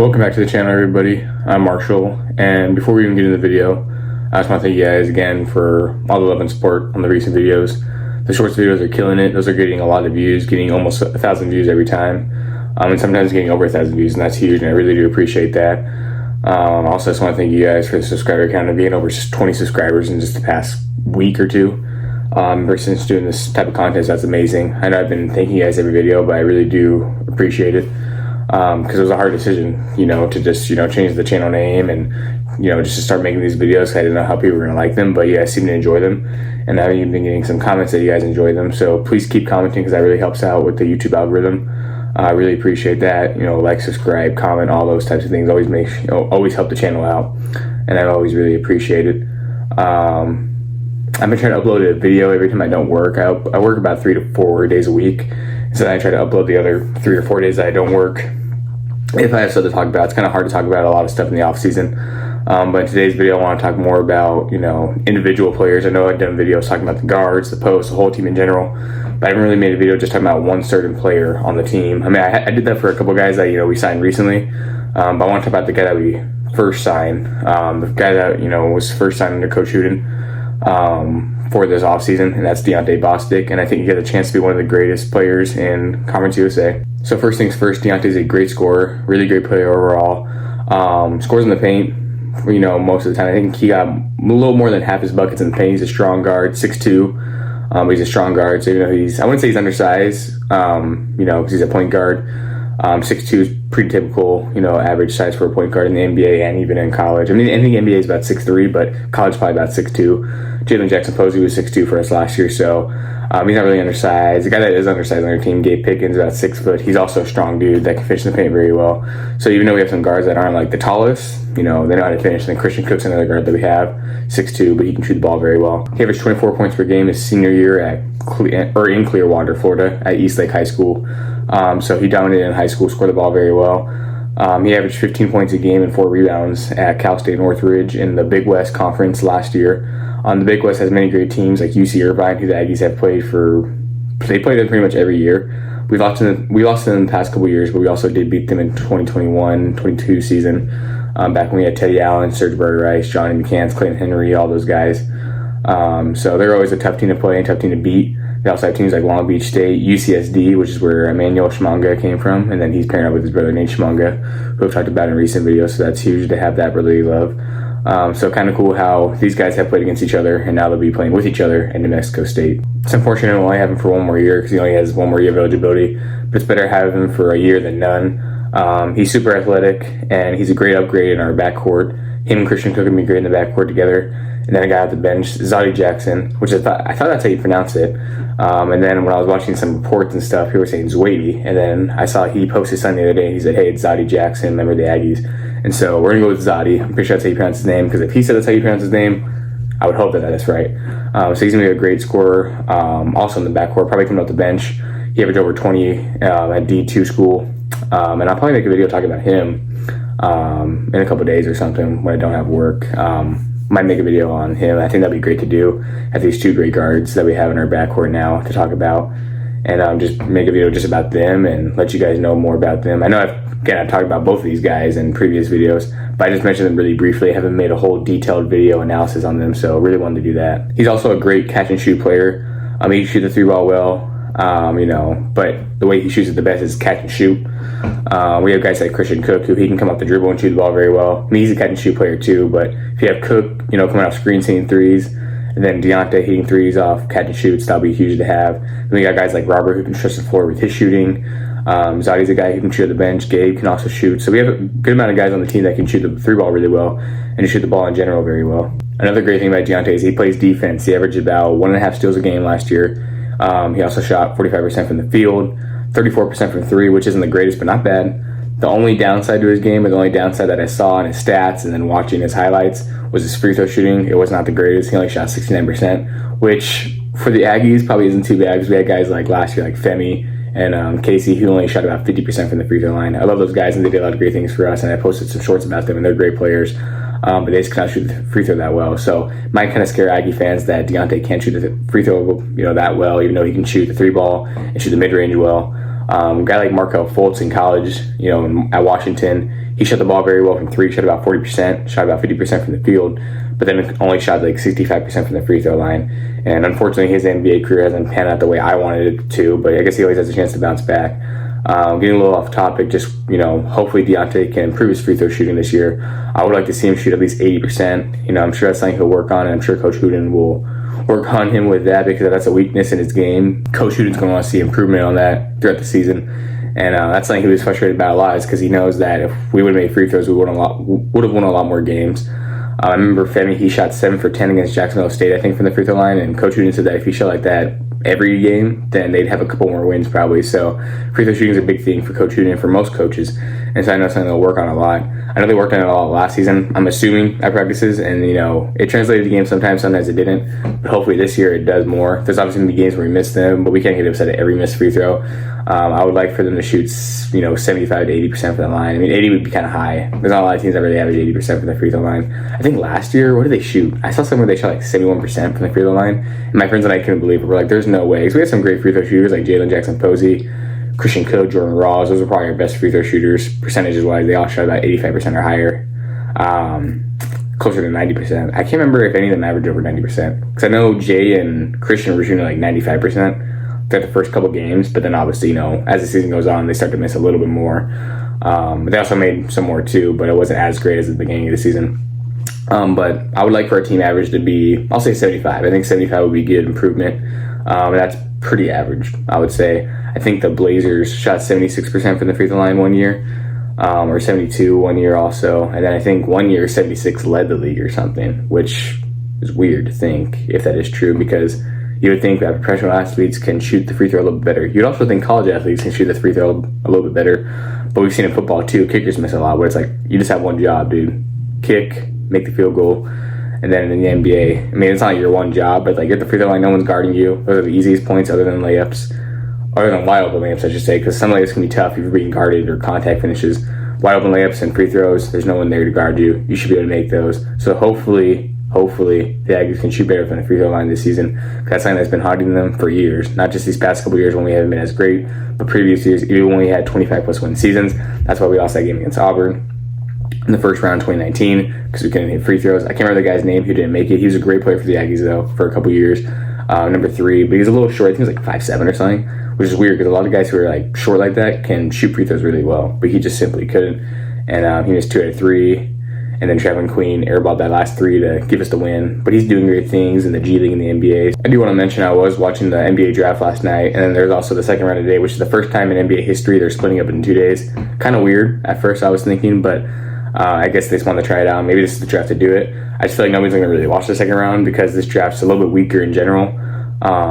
Welcome back to the channel, everybody. I'm Marshall, and before we even get into the video, I just want to thank you guys again for all the love and support on the recent videos. The shorts videos are killing it. Those are getting a lot of views, getting almost 1,000 views every time, and sometimes getting over 1,000 views, and that's huge, and I really do appreciate that. Also, I just want to thank you guys for the subscriber count of being over 20 subscribers in just the past week or two. Since doing this type of content, that's amazing. I know I've been thanking you guys every video, but I really do appreciate it. Because it was a hard decision, to just, change the channel name and, just to start making these videos. I didn't know how people were going to like them, but you guys seem to enjoy them. And I've even been getting some comments that you guys enjoy them. So please keep commenting because that really helps out with the YouTube algorithm. I really appreciate that. Like, subscribe, comment, all those types of things always always help the channel out. And I've always really appreciated. I've been trying to upload a video every time I don't work. I work about 3 to 4 days a week. So then I try to upload the other 3 or 4 days that I don't work. If I have stuff to talk about, it's kind of hard to talk about a lot of stuff in the off season. But in today's video, I want to talk more about, individual players. I know I've done videos talking about the guards, the posts, the whole team in general, but I haven't really made a video just talking about one certain player on the team. I mean, I did that for a couple guys that, we signed recently. But I want to talk about the guy that we first signed, the guy that, was first signed under Coach Huden for this offseason, and that's Dionte Bostick, and I think he has a chance to be one of the greatest players in Conference USA. So first things first, Dionte is a great scorer, really great player overall. Scores in the paint, most of the time. I think he got a little more than half his buckets in the paint. He's a strong guard, 6'2". But he's a strong guard, so I wouldn't say he's undersized, because he's a point guard. 6'2" is pretty typical, average size for a point guard in the NBA and even in college. I think NBA is about 6'3", but college probably about 6'2". Jalen Jackson-Posey was 6'2" for us last year, so he's not really undersized. The guy that is undersized on our team, Gabe, Pickens, about 6 foot. He's also a strong dude that can finish in the paint very well. So even though we have some guards that aren't like the tallest, they know how to finish. And Christian Cook's another guard that we have, 6'2", but he can shoot the ball very well. He averaged 24 points per game his senior year in Clearwater, Florida, at Eastlake High School. So he dominated in high school, scored the ball very well. He averaged 15 points a game and 4 rebounds at Cal State Northridge in the Big West Conference last year. The Big West has many great teams like UC Irvine, who the Aggies have played for. They played them pretty much every year. We lost to them in the past couple years, but we also did beat them in 2021-22 season. Back when we had Teddy Allen, Serge Rice, Johnny McCants, Clayton Henry, all those guys. So they're always a tough team to play and tough team to beat. They also have teams like Long Beach State, UCSD, which is where Emmanuel Shimanga came from, and then he's pairing up with his brother Nate Shimanga, who I've talked about in recent videos, so that's huge to have that brotherly love. So kind of cool how these guys have played against each other, and now they'll be playing with each other in New Mexico State. It's unfortunate we only have him for 1 more year because he only has 1 more year of eligibility, but it's better to have him for a year than none. He's super athletic, and he's a great upgrade in our backcourt. Him and Christian Cook can be great in the backcourt together. And then a guy at the bench, Zawdie Jackson, which I thought that's how you pronounce it. And then when I was watching some reports and stuff, people were saying Zawdie. And then I saw he posted something the other day, and he said, hey, it's Zawdie Jackson, member of the Aggies. And so we're going to go with Zawdie. I'm pretty sure that's how you pronounce his name, because if he said that's how you pronounce his name, I would hope that is right. So he's going to be a great scorer. Also in the backcourt, probably coming off the bench. He averaged over 20 at D2 school. And I'll probably make a video talking about him in a couple days or something when I don't have work. Might make a video on him. I think that'd be great to do. Have these 2 great guards that we have in our backcourt now to talk about, and just make a video just about them and let you guys know more about them. I know I've talked about both of these guys in previous videos, but I just mentioned them really briefly. I haven't made a whole detailed video analysis on them, so really wanted to do that. He's also a great catch and shoot player. He can shoot the 3-ball well, but the way he shoots it the best is catch and shoot. We have guys like Christian Cook, who he can come off the dribble and shoot the ball very well. He's a catch and shoot player too, but if you have Cook, coming off screens hitting threes, and then Dionte hitting threes off catch and shoots, that'll be huge to have. Then we got guys like Robert, who can stretch the floor with his shooting. Zawdie's a guy who can shoot at the bench. Gabe can also shoot. So we have a good amount of guys on the team that can shoot the 3-ball really well and shoot the ball in general very well. Another great thing about Dionte is he plays defense. He averaged about 1.5 steals a game last year. He also shot 45% from the field, 34% from 3, which isn't the greatest, but not bad. The only downside to his game, or the only downside that I saw in his stats and then watching his highlights, was his free throw shooting. It was not the greatest. He only shot 69%, which for the Aggies probably isn't too bad because we had guys like last year like Femi and Casey, who only shot about 50% from the free throw line. I love those guys, and they did a lot of great things for us, and I posted some shorts about them, and they're great players. But they just cannot shoot the free throw that well. So it might kind of scare Aggie fans that Dionte can't shoot the free throw that well, even though he can shoot the 3-ball and shoot the mid-range well. A guy like Markelle Fultz in college, at Washington, he shot the ball very well from three, shot about 40%, shot about 50% from the field, but then only shot like 65% from the free throw line. And unfortunately, his NBA career hasn't panned out the way I wanted it to, but I guess he always has a chance to bounce back. Getting a little off topic, just, hopefully Dionte can improve his free throw shooting this year. I would like to see him shoot at least 80%. I'm sure that's something he'll work on, and I'm sure Coach Hooten will work on him with that because that's a weakness in his game. Coach Huden's going to want to see improvement on that throughout the season. And that's something he was frustrated about a lot, is because he knows that if we would have made free throws, we would have won a lot more games. I remember Femi, he shot 7 for 10 against Jacksonville State, I think, from the free throw line, and Coach Hooten said that if he shot like that every game, then they'd have a couple more wins probably. So free throw shooting is a big thing for Coach Hooten and for most coaches, and so I know something they'll work on a lot. I know they worked on it a lot last season, I'm assuming, at practices, and it translated the game sometimes it didn't, but hopefully this year it does more. There's obviously going to be games where we miss them, but we can't get upset at every missed free throw. I would like for them to shoot 75 to 80% from the line. I mean, 80 would be kind of high. There's not a lot of teams that really average 80% from the free throw line. I think last year, what did they shoot? I saw somewhere they shot like 71% from the free throw line, and my friends and I couldn't believe it. We're like, there's no way. Because we had some great free throw shooters like Jalen Jackson-Posey, Christian Cook, Jordan Rawls. Those are probably our best free throw shooters, percentages-wise. They all shot about 85% or higher, closer to 90%. I can't remember if any of them averaged over 90%. Because I know Jay and Christian were shooting like 95% throughout the first couple games, but then obviously, as the season goes on, they start to miss a little bit more. But they also made some more too, but it wasn't as great as at the beginning of the season. But I would like for our team average to be, I'll say 75. I think 75 would be good improvement. That's pretty average, I would say. I think the Blazers shot 76% from the free throw line one year, or 72 one year also. And then I think one year 76 led the league or something, which is weird to think if that is true, because you would think that professional athletes can shoot the free throw a little bit better. You'd also think college athletes can shoot the free throw a little bit better. But we've seen in football too, kickers miss a lot, where it's like, you just have one job, dude. Kick, make the field goal. And then in the NBA, I mean, it's not your one job, but like you're at the free throw line, no one's guarding you. Those are the easiest points other than layups. Other than wide open layups, I should say, because some layups can be tough if you're being guarded or contact finishes. Wide open layups and free throws, there's no one there to guard you. You should be able to make those. So hopefully the Aggies can shoot better from the free throw line this season. That's something that's been haunting them for years, not just these past couple years when we haven't been as great, but previous years, even when we had 25 plus win seasons. That's why we lost that game against Auburn in the first round 2019, because we couldn't hit free throws. I can't remember the guy's name who didn't make it. He was a great player for the Aggies though for a couple years. Number 3, but he's a little short. I think he was like 5'7" or something, which is weird because a lot of guys who are like short like that can shoot free throws really well, but he just simply couldn't. And he missed 2 out of 3. And then Traveling Queen airballed that last 3 to give us the win. But he's doing great things in the G League and the NBA. I do want to mention I was watching the NBA draft last night, and then there's also the second round today, which is the first time in NBA history they're splitting up in 2 days. Kind of weird at first, I was thinking, but I guess they just wanted to try it out. Maybe this is the draft to do it. I just feel like nobody's going to really watch the second round because this draft's a little bit weaker in general.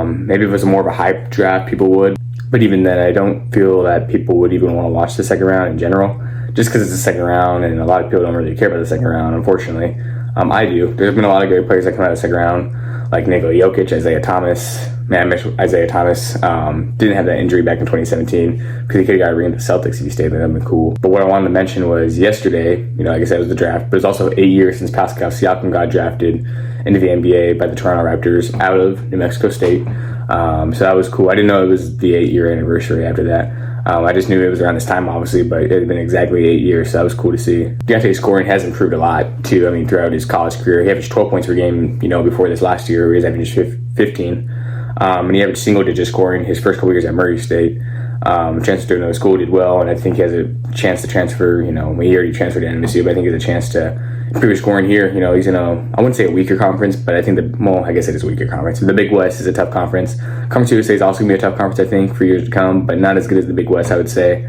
Maybe if it was more of a hype draft, people would. But even then, I don't feel that people would even want to watch the second round in general, just because it's the second round, and a lot of people don't really care about the second round, unfortunately. I do. There's been a lot of great players that come out of the second round, like Nikola Jokic, Isaiah Thomas. Man, I miss Isaiah Thomas. Didn't have that injury back in 2017 because he could have got a ring with the Celtics if he stayed there. That would have been cool. But what I wanted to mention was yesterday, like I said, it was the draft, but it's also 8 years since Pascal Siakam got drafted into the NBA by the Toronto Raptors out of New Mexico State. So that was cool. I didn't know it was the 8-year anniversary after that. I just knew it was around this time, obviously, but it had been exactly 8 years, so that was cool to see. Dionte's scoring has improved a lot, too. I mean, throughout his college career, he averaged 12 points per game, before this last year, where he was averaging 15. And he averaged single-digit scoring his first couple years at Murray State. Transferred to another school, did well, and I think he has a chance to transfer, he already transferred to NMSU, but I think he has a chance to improve his scoring here. He's in I wouldn't say a weaker conference, but I think I guess it is a weaker conference. The Big West is a tough conference. Conference USA is also going to be a tough conference, I think, for years to come, but not as good as the Big West, I would say.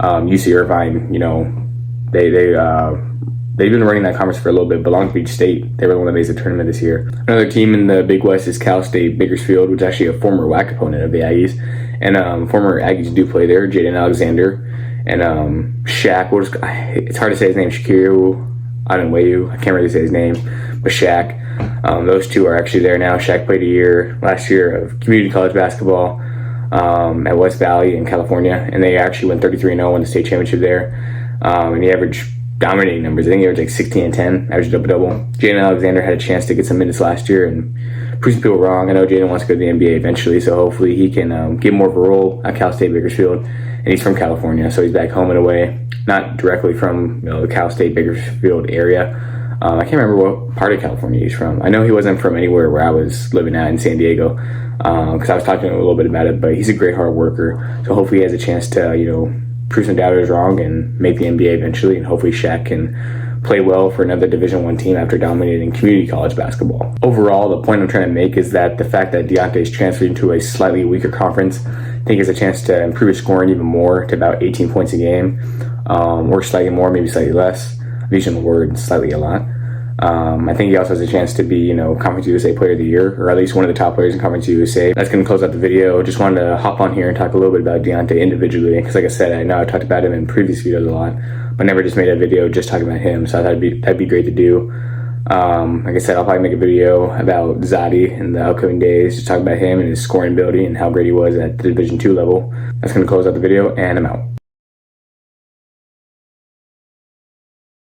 UC Irvine, they've been running that conference for a little bit, but Long Beach State, they were the one that made the tournament this year. Another team in the Big West is Cal State Bakersfield, which is actually a former WAC opponent of the Aggies. And former Aggies do play there, Jaden Alexander. And Shaq, it's hard to say his name, Shaquille Adenwayu, I can't really say his name, but Shaq. Those two are actually there now. Shaq played a year last year of community college basketball at West Valley in California, and they actually went 33-0, won the state championship there. And he averaged dominating numbers. I think he averaged like 16 and 10, averaged double-double. Jaden Alexander had a chance to get some minutes last year and prove some people wrong. I know Jaden wants to go to the NBA eventually, so hopefully he can get more of a role at Cal State Bakersfield. and he's from California, so he's back home in a way, not directly from the Cal State Bakersfield area. I can't remember what part of California he's from. I know he wasn't from anywhere where I was living at in San Diego, because I was talking to him a little bit about it, but he's a great hard worker, so hopefully he has a chance to, prove some doubters wrong and make the NBA eventually, and hopefully Shaq can play well for another Division I team after dominating community college basketball. Overall, the point I'm trying to make is that the fact that Dionte is transferring to a slightly weaker conference, I think is a chance to improve his scoring even more to about 18 points a game, or slightly more, maybe slightly less. I'm using the word slightly a lot. I think he also has a chance to be, Conference USA Player of the Year, or at least one of the top players in Conference USA. That's going to close out the video. Just wanted to hop on here and talk a little bit about Dionte individually, because like I said, I know I talked about him in previous videos a lot, but never just made a video just talking about him, so I thought that'd be great to do. Like I said, I'll probably make a video about Zawdie in the upcoming days, just talk about him and his scoring ability and how great he was at the Division II level. That's going to close out the video, and I'm out.